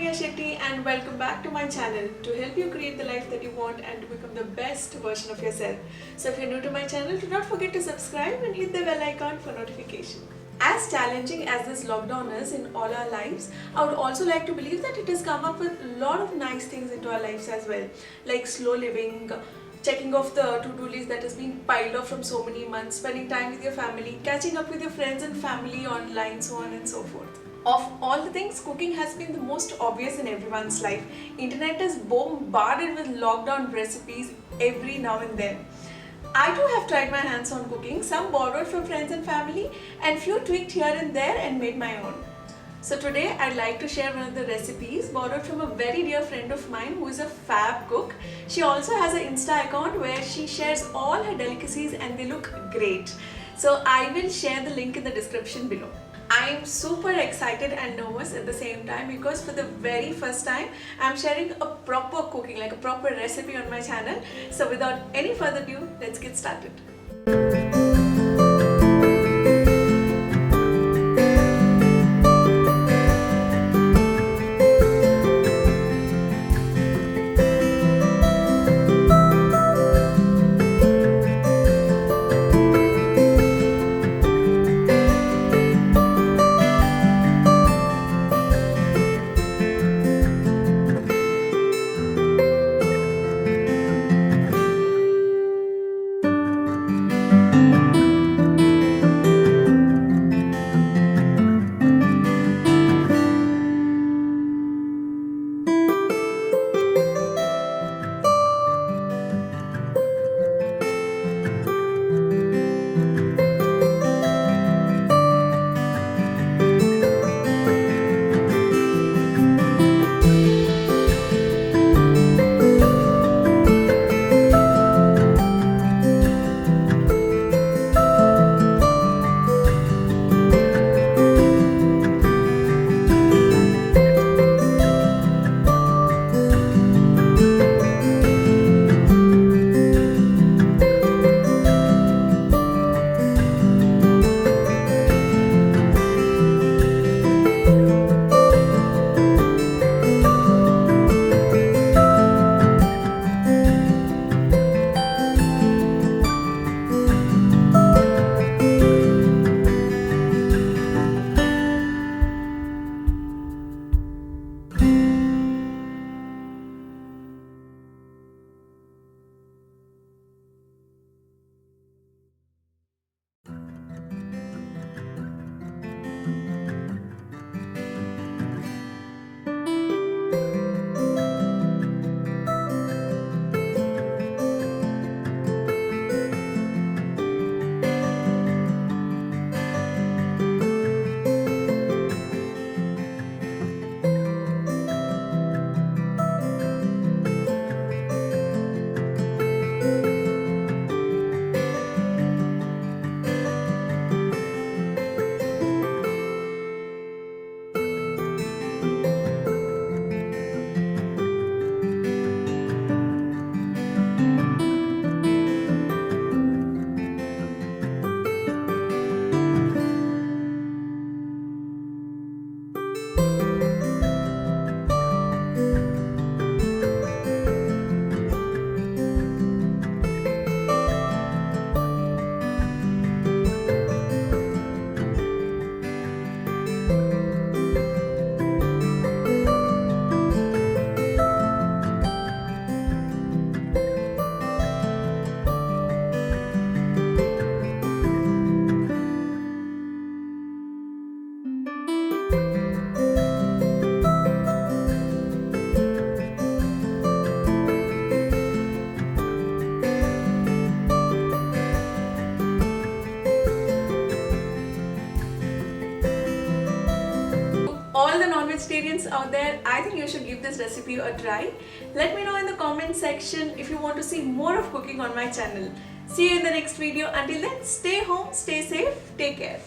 Ananya Shetty and welcome back to my channel to help you create the life that you want and to become the best version of yourself. So if you're new to my channel, do not forget to subscribe and hit the bell icon for notification. As challenging as this lockdown is in all our lives, I would also like to believe that it has come up with a lot of nice things into our lives as well, like slow living, checking off the to-do list that has been piled up from so many months, spending time with your family, catching up with your friends and family online, so on and so forth. Of all the things, cooking has been the most obvious in everyone's life. Internet is bombarded with lockdown recipes every now and then. I too have tried my hands on cooking, some borrowed from friends and family and few tweaked here and there and made my own. So today I'd like to share one of the recipes borrowed from a very dear friend of mine who is a fab cook. She also has an Insta account where she shares all her delicacies and they look great. So I will share the link in the description below. I am super excited and nervous at the same time because for the very first time I am sharing a proper cooking, like a proper recipe on my channel. So without any further ado, let's get started. All the non-vegetarians out there, I think you should give this recipe a try. Let me know in the comment section if you want to see more of cooking on my channel. See you in the next video. Until then, stay home, stay safe, take care.